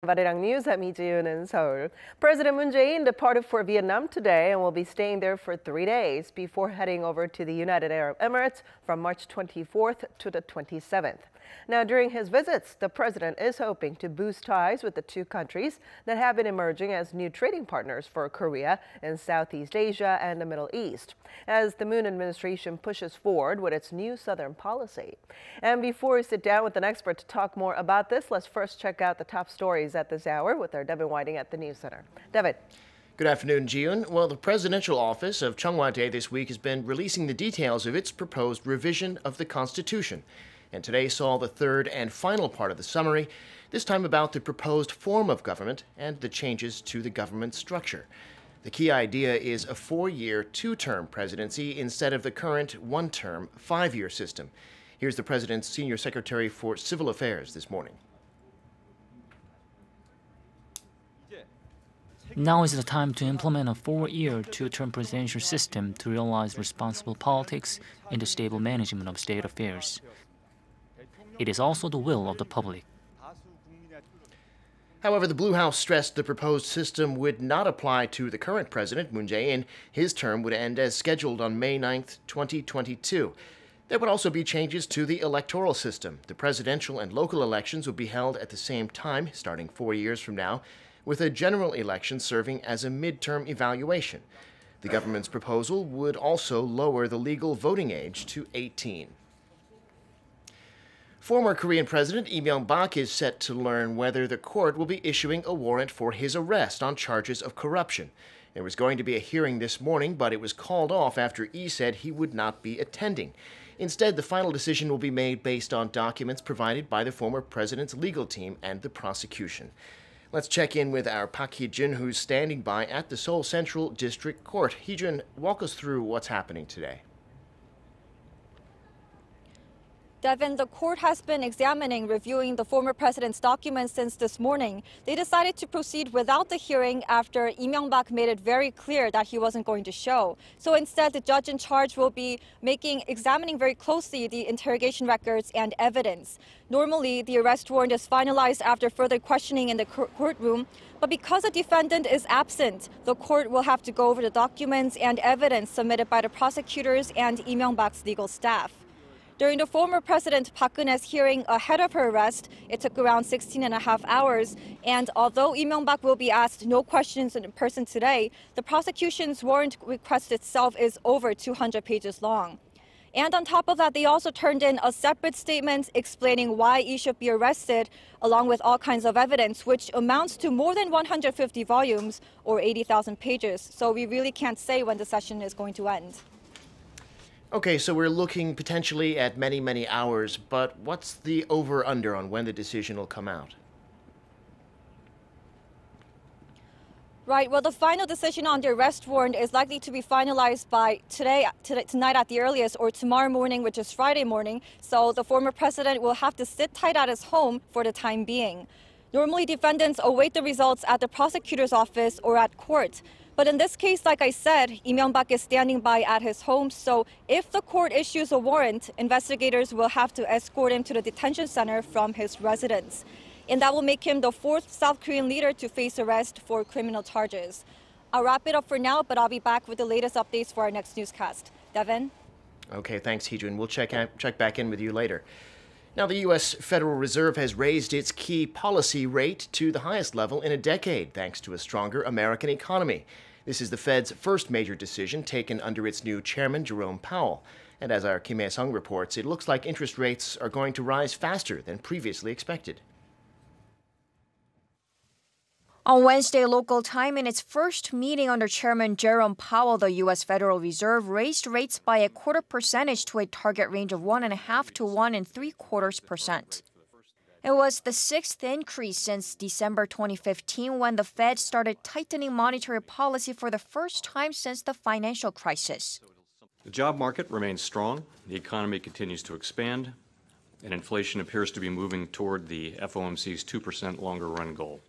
Arirang News, I'm Moon Jae-in in Seoul. President Moon Jae-in departed for Vietnam today and will be staying there for 3 days before heading over to the United Arab Emirates from March 24th to the 27th. Now, during his visits, the president is hoping to boost ties with the two countries that have been emerging as new trading partners for Korea in Southeast Asia and the Middle East, as the Moon administration pushes forward with its new Southern policy. And before we sit down with an expert to talk more about this, let's first check out the top stories at this hour with our Devin Whiting at the News Center. Devin. Good afternoon, Jiun. Well, the presidential office of Chung Wha-dae this week has been releasing the details of its proposed revision of the Constitution. And today saw the third and final part of the summary, this time about the proposed form of government and the changes to the government structure. The key idea is a 4-year, 2-term presidency instead of the current 1-term, 5-year system. Here's the president's senior secretary for civil affairs this morning. Now is the time to implement a 4-year, 2-term presidential system to realize responsible politics and the stable management of state affairs. It is also the will of the public. However, the Blue House stressed the proposed system would not apply to the current president, Moon Jae-in. His term would end as scheduled on May 9, 2022. There would also be changes to the electoral system. The presidential and local elections would be held at the same time, starting 4 years from now, with a general election serving as a midterm evaluation. The government's proposal would also lower the legal voting age to 18. Former Korean President Myungbak is set to learn whether the court will be issuing a warrant for his arrest on charges of corruption. There was going to be a hearing this morning, but it was called off after Lee said he would not be attending. Instead, the final decision will be made based on documents provided by the former president's legal team and the prosecution. Let's check in with our Park Hee-jun, who's standing by at the Seoul Central District Court. Hee-jun, walk us through what's happening today. Devin, the court has been reviewing the former president's documents since this morning. They decided to proceed without the hearing after Myungbak made it very clear that he wasn't going to show. So instead, the judge in charge will be examining very closely the interrogation records and evidence. Normally, the arrest warrant is finalized after further questioning in the courtroom. But because the defendant is absent, the court will have to go over the documents and evidence submitted by the prosecutors and Myungbak's legal staff. During the former President Park Geun-hye's hearing ahead of her arrest, it took around 16.5 hours. And although Myungbak will be asked no questions in person today, the prosecution's warrant request itself is over 200 pages long. And on top of that, they also turned in a separate statement explaining why Lee should be arrested, along with all kinds of evidence, which amounts to more than 150 volumes or 80,000 pages. So we really can't say when the session is going to end. Okay, so we're looking potentially at many hours, but what's the over-under on when the decision will come out? Right, well, the final decision on the arrest warrant is likely to be finalized by tonight at the earliest, or tomorrow morning, which is Friday morning. So the former president will have to sit tight at his home for the time being. Normally, defendants await the results at the prosecutor's office or at court. But in this case, like I said, Myungbak is standing by at his home, so if the court issues a warrant, investigators will have to escort him to the detention center from his residence. And that will make him the 4th South Korean leader to face arrest for criminal charges. I'll wrap it up for now, but I'll be back with the latest updates for our next newscast. Devin? Okay, thanks, Hee-jun. We'll check back in with you later. Now, the U.S. Federal Reserve has raised its key policy rate to the highest level in a decade, thanks to a stronger American economy. This is the Fed's first major decision taken under its new chairman, Jerome Powell. And as our Kim Hae-sung reports, it looks like interest rates are going to rise faster than previously expected. On Wednesday local time, in its first meeting under Chairman Jerome Powell, the U.S. Federal Reserve raised rates by 0.25 percentage to a target range of 1.5 to 1.75%. It was the 6th increase since December 2015 when the Fed started tightening monetary policy for the first time since the financial crisis. The job market remains strong, the economy continues to expand, and inflation appears to be moving toward the FOMC's 2% longer run goal.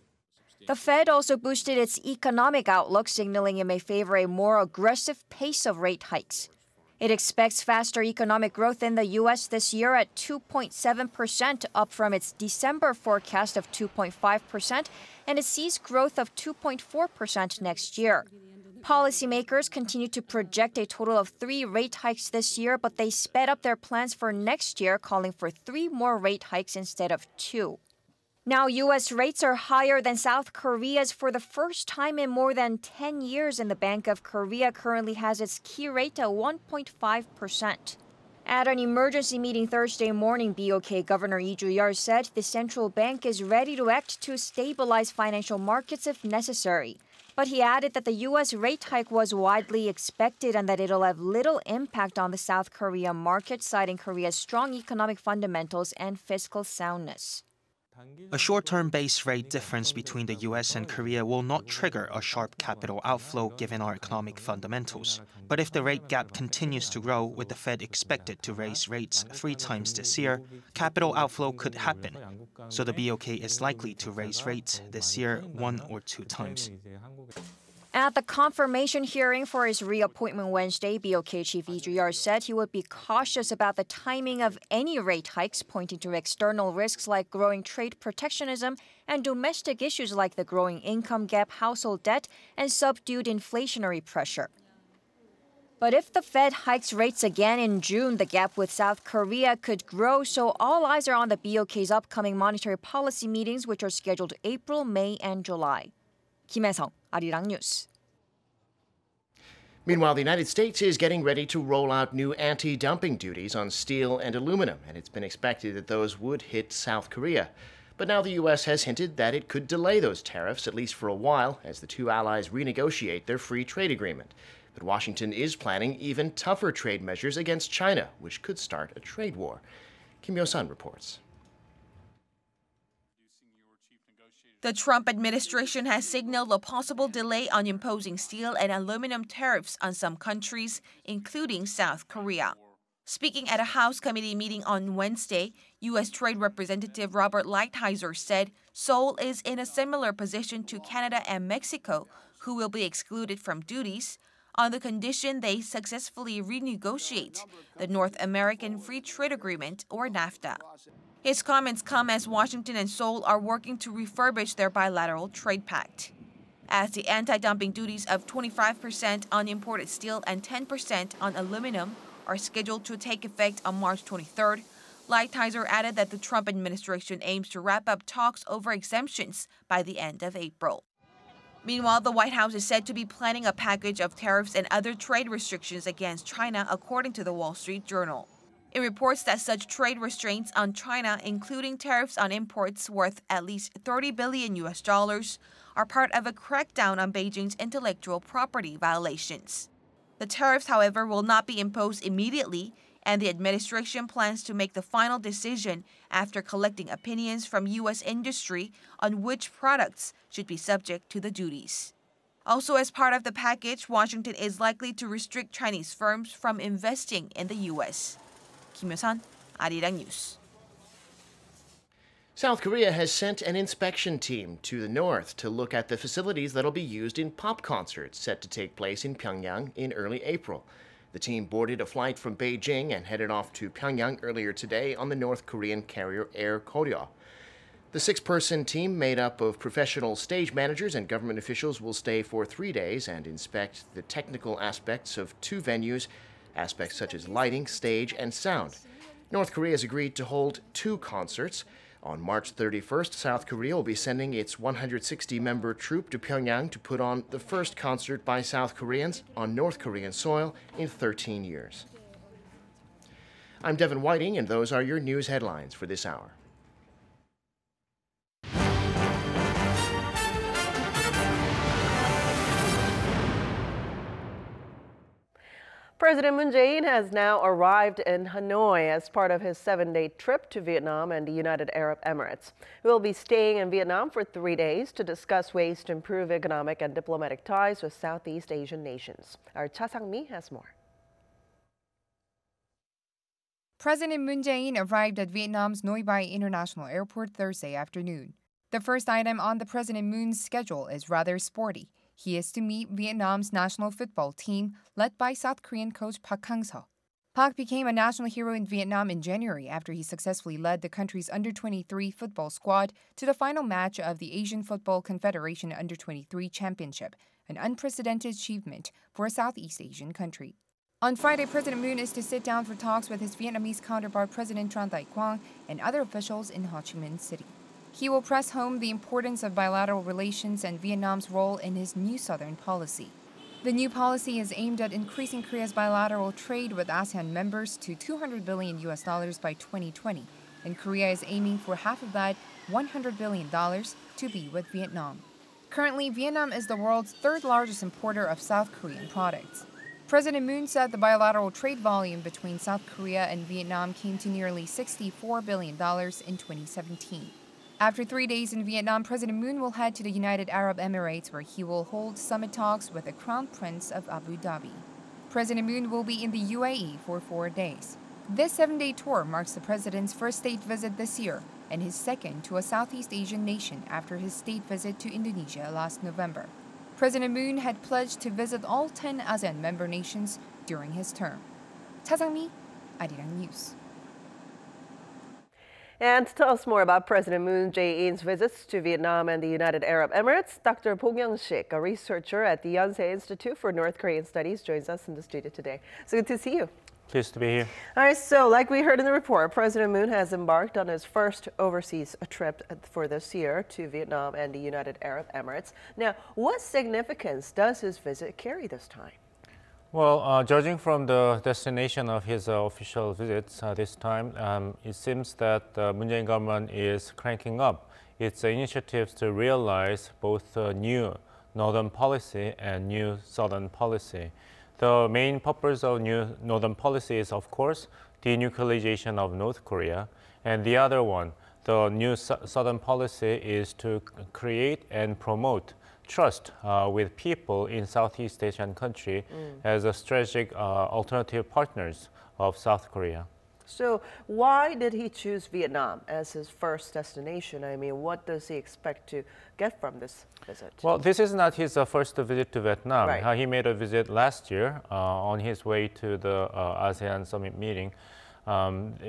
The Fed also boosted its economic outlook, signaling it may favor a more aggressive pace of rate hikes. It expects faster economic growth in the U.S. this year at 2.7%, up from its December forecast of 2.5%, and it sees growth of 2.4% next year. Policymakers continue to project a total of 3 rate hikes this year, but they sped up their plans for next year, calling for 3 more rate hikes instead of 2. Now, U.S. rates are higher than South Korea's for the first time in more than 10 years, and the Bank of Korea currently has its key rate at 1.5%. At an emergency meeting Thursday morning, BOK Governor Lee Ju-yeol said the central bank is ready to act to stabilize financial markets if necessary. But he added that the U.S. rate hike was widely expected and that it'll have little impact on the South Korean market, citing Korea's strong economic fundamentals and fiscal soundness. A short-term base rate difference between the U.S. and Korea will not trigger a sharp capital outflow given our economic fundamentals. But if the rate gap continues to grow, with the Fed expected to raise rates 3 times this year, capital outflow could happen. So the BOK is likely to raise rates this year 1 or 2 times. At the confirmation hearing for his reappointment Wednesday, BOK Chief Lee Ju-yeol said he would be cautious about the timing of any rate hikes, pointing to external risks like growing trade protectionism and domestic issues like the growing income gap, household debt, and subdued inflationary pressure. But if the Fed hikes rates again in June, the gap with South Korea could grow, so all eyes are on the BOK's upcoming monetary policy meetings, which are scheduled April, May, and July. 김혜성, Arirang News. Meanwhile, the United States is getting ready to roll out new anti-dumping duties on steel and aluminum, and it's been expected that those would hit South Korea. But now the U.S. has hinted that it could delay those tariffs, at least for a while, as the two allies renegotiate their free trade agreement. But Washington is planning even tougher trade measures against China, which could start a trade war. Kim Yo-sun reports. The Trump administration has signaled a possible delay on imposing steel and aluminum tariffs on some countries, including South Korea. Speaking at a House committee meeting on Wednesday, U.S. Trade Representative Robert Lighthizer said Seoul is in a similar position to Canada and Mexico, who will be excluded from duties, on the condition they successfully renegotiate the North American Free Trade Agreement, or NAFTA. His comments come as Washington and Seoul are working to refurbish their bilateral trade pact. As the anti-dumping duties of 25% on imported steel and 10% on aluminum are scheduled to take effect on March 23rd, Lighthizer added that the Trump administration aims to wrap up talks over exemptions by the end of April. Meanwhile, the White House is said to be planning a package of tariffs and other trade restrictions against China, according to the Wall Street Journal. It reports that such trade restraints on China, including tariffs on imports worth at least $30 billion, are part of a crackdown on Beijing's intellectual property violations. The tariffs, however, will not be imposed immediately, and the administration plans to make the final decision after collecting opinions from U.S. industry on which products should be subject to the duties. Also, as part of the package, Washington is likely to restrict Chinese firms from investing in the U.S. Kim Yo-sun, Arirang News. South Korea has sent an inspection team to the north to look at the facilities that'll be used in pop concerts set to take place in Pyongyang in early April. The team boarded a flight from Beijing and headed off to Pyongyang earlier today on the North Korean carrier Air Koryo. The 6-person team, made up of professional stage managers and government officials, will stay for 3 days and inspect the technical aspects of 2 venues, aspects such as lighting, stage, and sound. North Korea has agreed to hold 2 concerts. On March 31st, South Korea will be sending its 160-member troupe to Pyongyang to put on the first concert by South Koreans on North Korean soil in 13 years. I'm Devin Whiting, and those are your news headlines for this hour. President Moon Jae-in has now arrived in Hanoi as part of his 7-day trip to Vietnam and the United Arab Emirates. He will be staying in Vietnam for 3 days to discuss ways to improve economic and diplomatic ties with Southeast Asian nations. Our Cha Sang-mi has more. President Moon Jae-in arrived at Vietnam's Noi Bai International Airport Thursday afternoon. The first item on the President Moon's schedule is rather sporty. He is to meet Vietnam's national football team, led by South Korean coach Park Hang-seo. Park became a national hero in Vietnam in January after he successfully led the country's under-23 football squad to the final match of the Asian Football Confederation Under-23 Championship, an unprecedented achievement for a Southeast Asian country. On Friday, President Moon is to sit down for talks with his Vietnamese counterpart President Tran Dai Quang and other officials in Ho Chi Minh City. He will press home the importance of bilateral relations and Vietnam's role in his new Southern policy. The new policy is aimed at increasing Korea's bilateral trade with ASEAN members to $200 billion by 2020, and Korea is aiming for half of that, $100 billion, to be with Vietnam. Currently, Vietnam is the world's third largest importer of South Korean products. President Moon said the bilateral trade volume between South Korea and Vietnam came to nearly $64 billion in 2017. After 3 days in Vietnam, President Moon will head to the United Arab Emirates, where he will hold summit talks with the Crown Prince of Abu Dhabi. President Moon will be in the UAE for 4 days. This 7-day tour marks the president's first state visit this year and his second to a Southeast Asian nation after his state visit to Indonesia last November. President Moon had pledged to visit all 10 ASEAN member nations during his term. Cha Sang-mi, Arirang News. And to tell us more about President Moon Jae-in's visits to Vietnam and the United Arab Emirates, Dr. Bong Young-sik, a researcher at the Yonsei Institute for North Korean Studies, joins us in the studio today. So good to see you. Pleased to be here. All right, so like we heard in the report, President Moon has embarked on his first overseas trip for this year to Vietnam and the United Arab Emirates. Now, what significance does his visit carry this time? Well, judging from the destination of his official visits this time, it seems that the Moon Jae-in government is cranking up its initiatives to realize both new northern policy and new southern policy. The main purpose of new northern policy is, of course, denuclearization of North Korea, and the other one, the new southern policy, is to create and promote trust with people in Southeast Asian country as a strategic alternative partners of South Korea. So why did he choose Vietnam as his first destination? I mean, what does he expect to get from this visit? Well, this is not his first visit to Vietnam. Right. He made a visit last year on his way to the ASEAN summit meeting,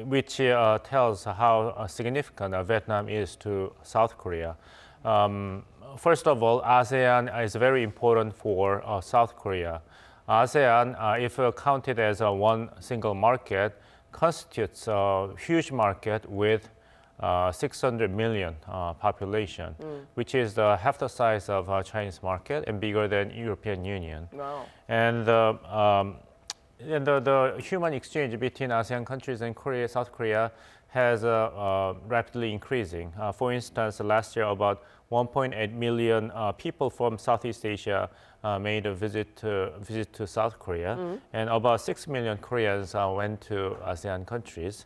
which tells how significant Vietnam is to South Korea. First of all, ASEAN is very important for South Korea. ASEAN, if counted as one single market, constitutes a huge market with 600 million population, which is half the size of Chinese market and bigger than European Union. Wow. And the human exchange between ASEAN countries and Korea, South Korea, has rapidly increasing. For instance, last year about 1.8 million people from Southeast Asia made a visit to South Korea, and about 6 million Koreans went to ASEAN countries.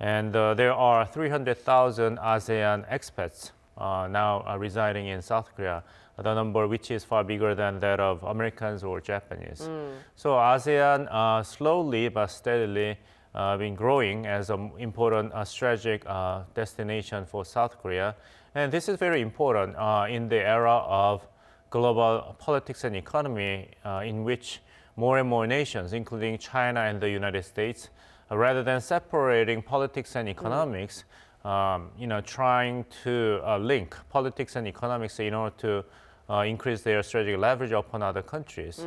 And there are 300,000 ASEAN expats now residing in South Korea, the number which is far bigger than that of Americans or Japanese. So ASEAN slowly but steadily been growing as an important strategic destination for South Korea. And this is very important in the era of global politics and economy in which more and more nations, including China and the United States, rather than separating politics and economics, trying to link politics and economics in order to increase their strategic leverage upon other countries,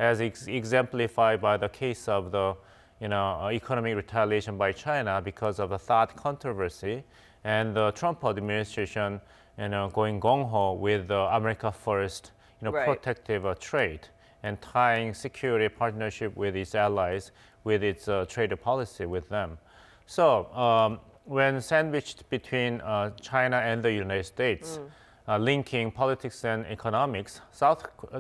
as exemplified by the case of the economic retaliation by China because of the THAAD controversy, and the Trump administration, going gung-ho with the America First, Right. protective trade and tying security partnership with its allies, with its trade policy with them. So when sandwiched between China and the United States, linking politics and economics,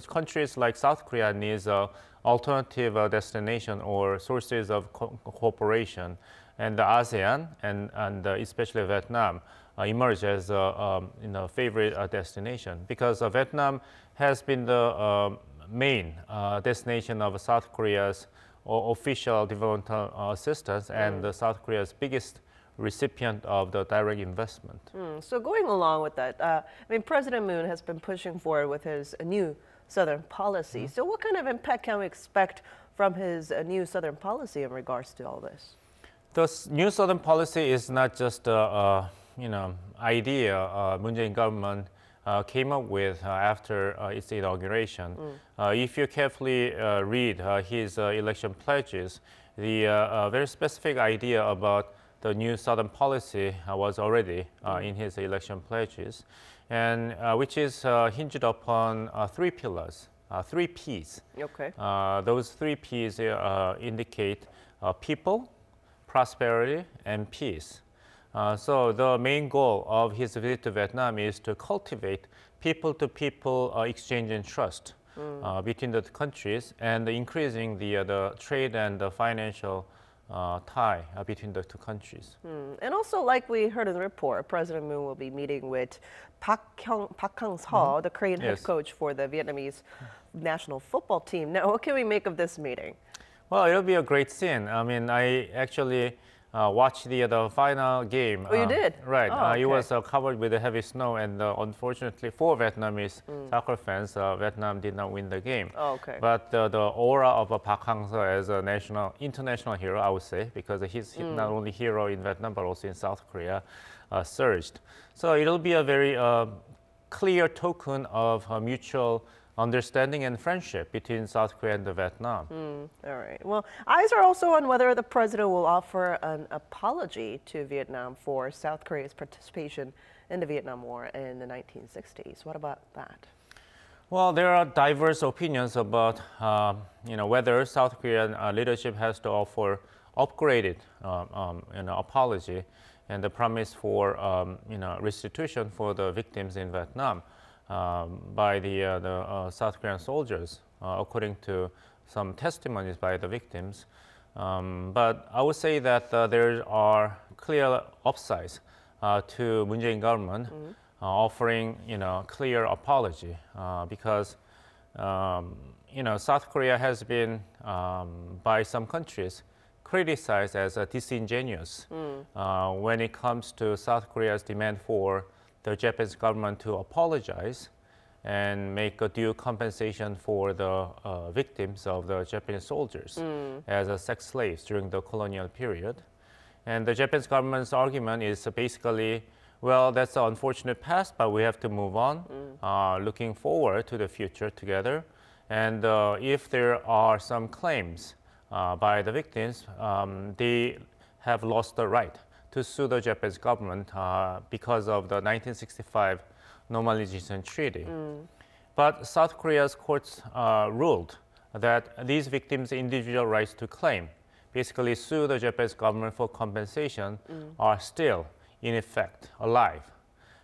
countries like South Korea needs an alternative destination or sources of cooperation. And the ASEAN and especially Vietnam emerge as a favorite destination, because Vietnam has been the main destination of South Korea's official developmental assistance and South Korea's biggest recipient of the direct investment. So going along with that, President Moon has been pushing forward with his new Southern policy. So what kind of impact can we expect from his new Southern policy in regards to all this? The new Southern policy is not just idea Moon Jae-in government came up with after its inauguration. If you carefully read his election pledges, the very specific idea about the new Southern policy was already in his election pledges, and which is hinged upon three pillars, three Ps. Okay. Those three Ps indicate people, prosperity, and peace. So the main goal of his visit to Vietnam is to cultivate people-to-people exchange and trust between the countries, and increasing the trade and the financial tie between the two countries. And also, like we heard in the report, President Moon will be meeting with Park Hang-seo, the Korean head coach for the Vietnamese national football team. Now, what can we make of this meeting? Well, it'll be a great scene. I mean, I actually watched the final game. Oh, you did? Right. Oh, okay. It was covered with the heavy snow, and unfortunately for Vietnamese soccer fans, Vietnam did not win the game. Oh, okay. But the aura of Park Hang-seo as a international hero, I would say, because he's not only hero in Vietnam, but also in South Korea, surged. So it'll be a very clear token of mutual understanding and friendship between South Korea and Vietnam. All right. Well, eyes are also on whether the president will offer an apology to Vietnam for South Korea's participation in the Vietnam War in the 1960s. What about that? Well, there are diverse opinions about whether South Korean leadership has to offer upgraded apology and the promise for restitution for the victims in Vietnam by the South Korean soldiers, according to some testimonies by the victims. But I would say that there are clear upsides to Moon Jae-in government offering clear apology because South Korea has been by some countries criticized as disingenuous when it comes to South Korea's demand for the Japanese government to apologize and make a due compensation for the victims of the Japanese soldiers as sex slaves during the colonial period. And the Japanese government's argument is basically, well, that's an unfortunate past, but we have to move on, looking forward to the future together. And if there are some claims by the victims, they have lost the right to sue the Japanese government because of the 1965 normalization treaty. But South Korea's courts ruled that these victims' individual rights to claim, basically sue the Japanese government for compensation, are still in effect alive.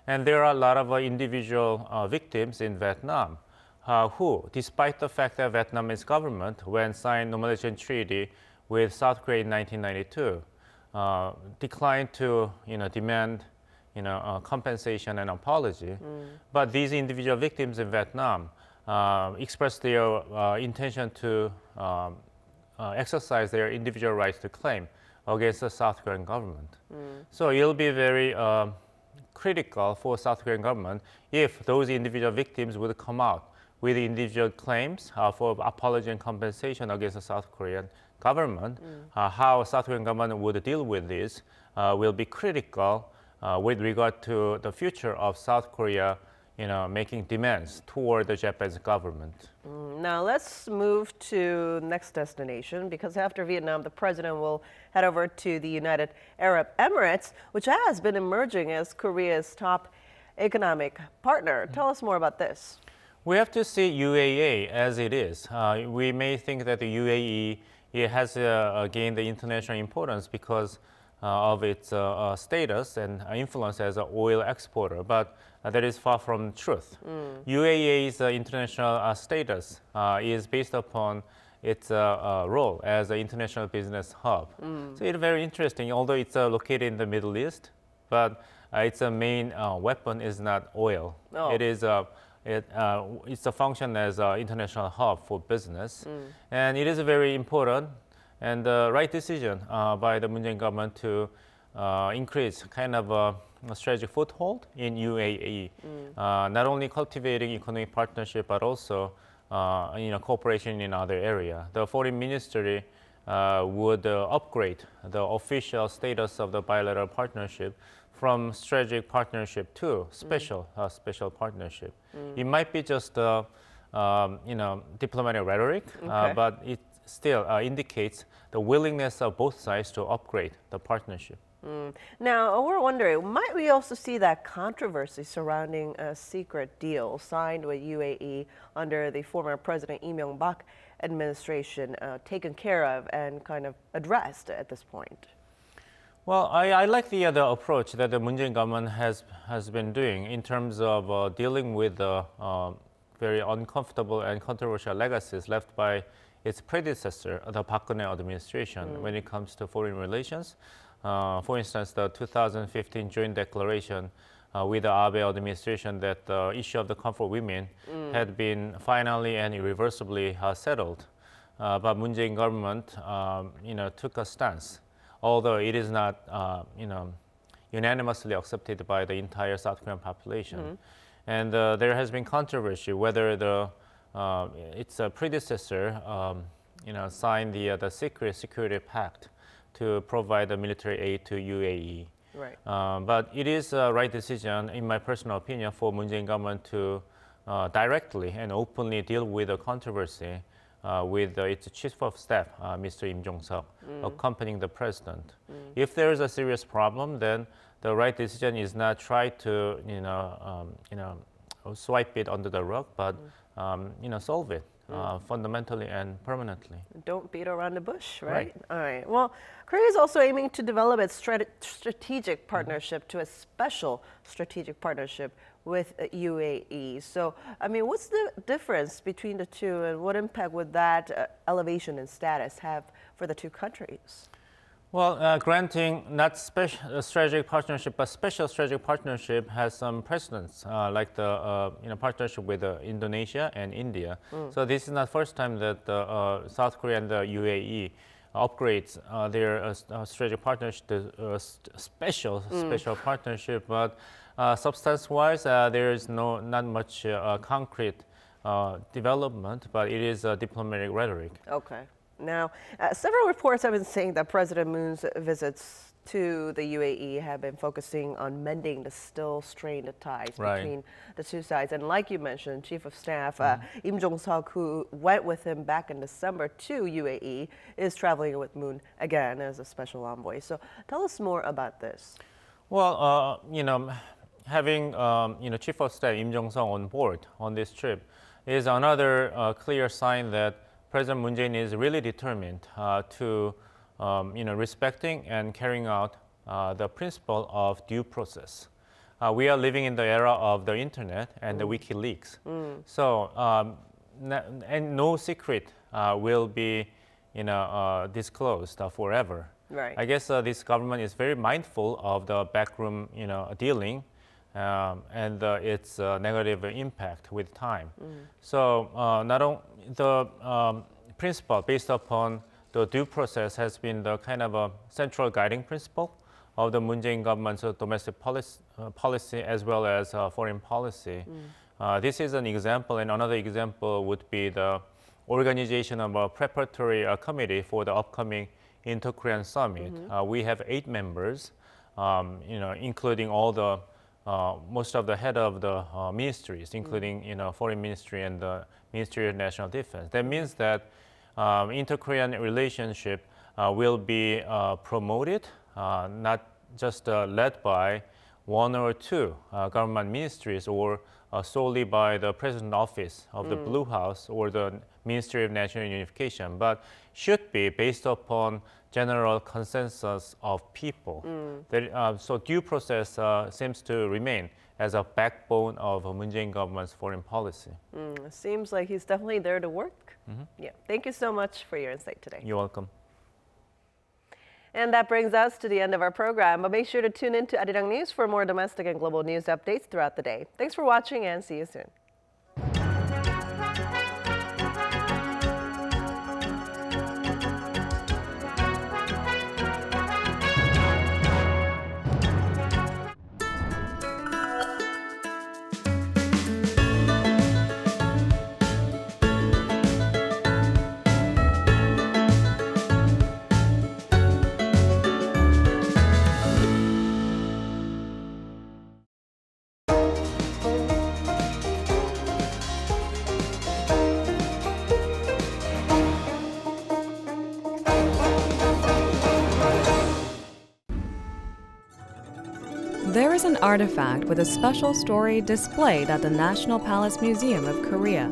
And there are a lot of individual victims in Vietnam who, despite the fact that Vietnamese government, when signed normalization treaty with South Korea in 1992, declined to demand compensation and apology. But these individual victims in Vietnam expressed their intention to exercise their individual rights to claim against the South Korean government. So it'll be very critical for South Korean government if those individual victims would come out with individual claims for apology and compensation against the South Korean government. How South Korean government would deal with this will be critical with regard to the future of South Korea, making demands toward the Japanese government. Now let's move to next destination, because after Vietnam, the president will head over to the United Arab Emirates, which has been emerging as Korea's top economic partner. Tell us more about this. We have to see UAE as it is. We may think that the UAE has gained the international importance because of its status and influence as an oil exporter, but that is far from the truth. UAE's international status is based upon its role as an international business hub. So it's very interesting, although it's located in the Middle East, but its main weapon is not oil. It is it's a function as an international hub for business, and it is very important and the right decision by the Moon Jae-in government to increase kind of a strategic foothold in UAE, not only cultivating economic partnership, but also cooperation in other areas. The foreign ministry would upgrade the official status of the bilateral partnership from strategic partnership to special partnership. It might be just diplomatic rhetoric, but it still indicates the willingness of both sides to upgrade the partnership. Now, we're wondering, might we also see that controversy surrounding a secret deal signed with UAE under the former President Myungbak administration taken care of and kind of addressed at this point? Well, I like the approach that the Moon Jae-in government has been doing in terms of dealing with the very uncomfortable and controversial legacies left by its predecessor, the Park Geun-hye administration, when it comes to foreign relations. For instance, the 2015 joint declaration with the Abe administration that the issue of the comfort of women had been finally and irreversibly settled. But Moon Jae-in government, took a stance, although it is not, unanimously accepted by the entire South Korean population. And there has been controversy whether its predecessor, signed the secret security pact to provide the military aid to UAE. Right. But it is a right decision, in my personal opinion, for Moon Jae-in government to directly and openly deal with the controversy with its chief of staff, Mr. Im Jong-seok, accompanying the president. If there is a serious problem, then the right decision is not try to, swipe it under the rug, but solve it. Fundamentally and permanently. Don't beat around the bush, right? All right. Well, Korea is also aiming to develop its strategic partnership to a special strategic partnership with UAE. So, I mean, what's the difference between the two, and what impact would that elevation in status have for the two countries? Well, granting not strategic partnership, but special strategic partnership has some precedents, like the partnership with Indonesia and India. So this is not the first time that South Korea and the UAE upgrades their strategic partnership to special partnership. But substance-wise, there is not much concrete development, but it is diplomatic rhetoric. Okay. Now, several reports have been saying that President Moon's visits to the UAE have been focusing on mending the still strained ties between the two sides. And like you mentioned, Chief of Staff Im Jong-seok, who went with him back in December to UAE, is traveling with Moon again as a special envoy. So tell us more about this. Well, having Chief of Staff Im Jong-seok on board on this trip is another clear sign that President Moon Jae-in is really determined to, respecting and carrying out the principle of due process. We are living in the era of the internet and the WikiLeaks. So, and no secret will be, disclosed forever. Right. I guess this government is very mindful of the backroom, dealing and its negative impact with time. So not only the principle based upon the due process has been the kind of a central guiding principle of the Moon Jae-in government's domestic policy as well as foreign policy. This is an example, and another example would be the organization of a preparatory committee for the upcoming Inter-Korean Summit. We have 8 members, including all the most of the head of the ministries, including Foreign Ministry and the Ministry of National Defense. That means that inter-Korean relationship will be promoted, not just led by 1 or 2 government ministries or solely by the President's Office of the Blue House or the Ministry of National Unification, but should be based upon general consensus of people. So due process seems to remain as a backbone of Moon Jae-in government's foreign policy. Seems like he's definitely there to work. Yeah. Thank you so much for your insight today. You're welcome. And that brings us to the end of our program. But make sure to tune in to Arirang News for more domestic and global news updates throughout the day. Thanks for watching and see you soon. artifact with a special story displayed at the National Palace Museum of Korea.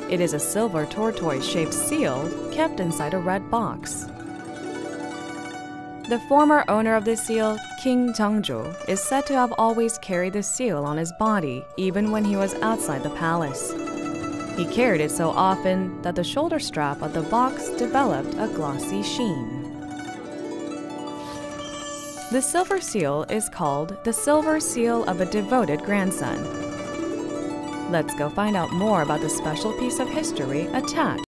It is a silver tortoise-shaped seal kept inside a red box. The former owner of the seal, King Jeongjo, is said to have always carried the seal on his body, even when he was outside the palace. He carried it so often that the shoulder strap of the box developed a glossy sheen. The silver seal is called the silver seal of a devoted grandson. Let's go find out more about the special piece of history attached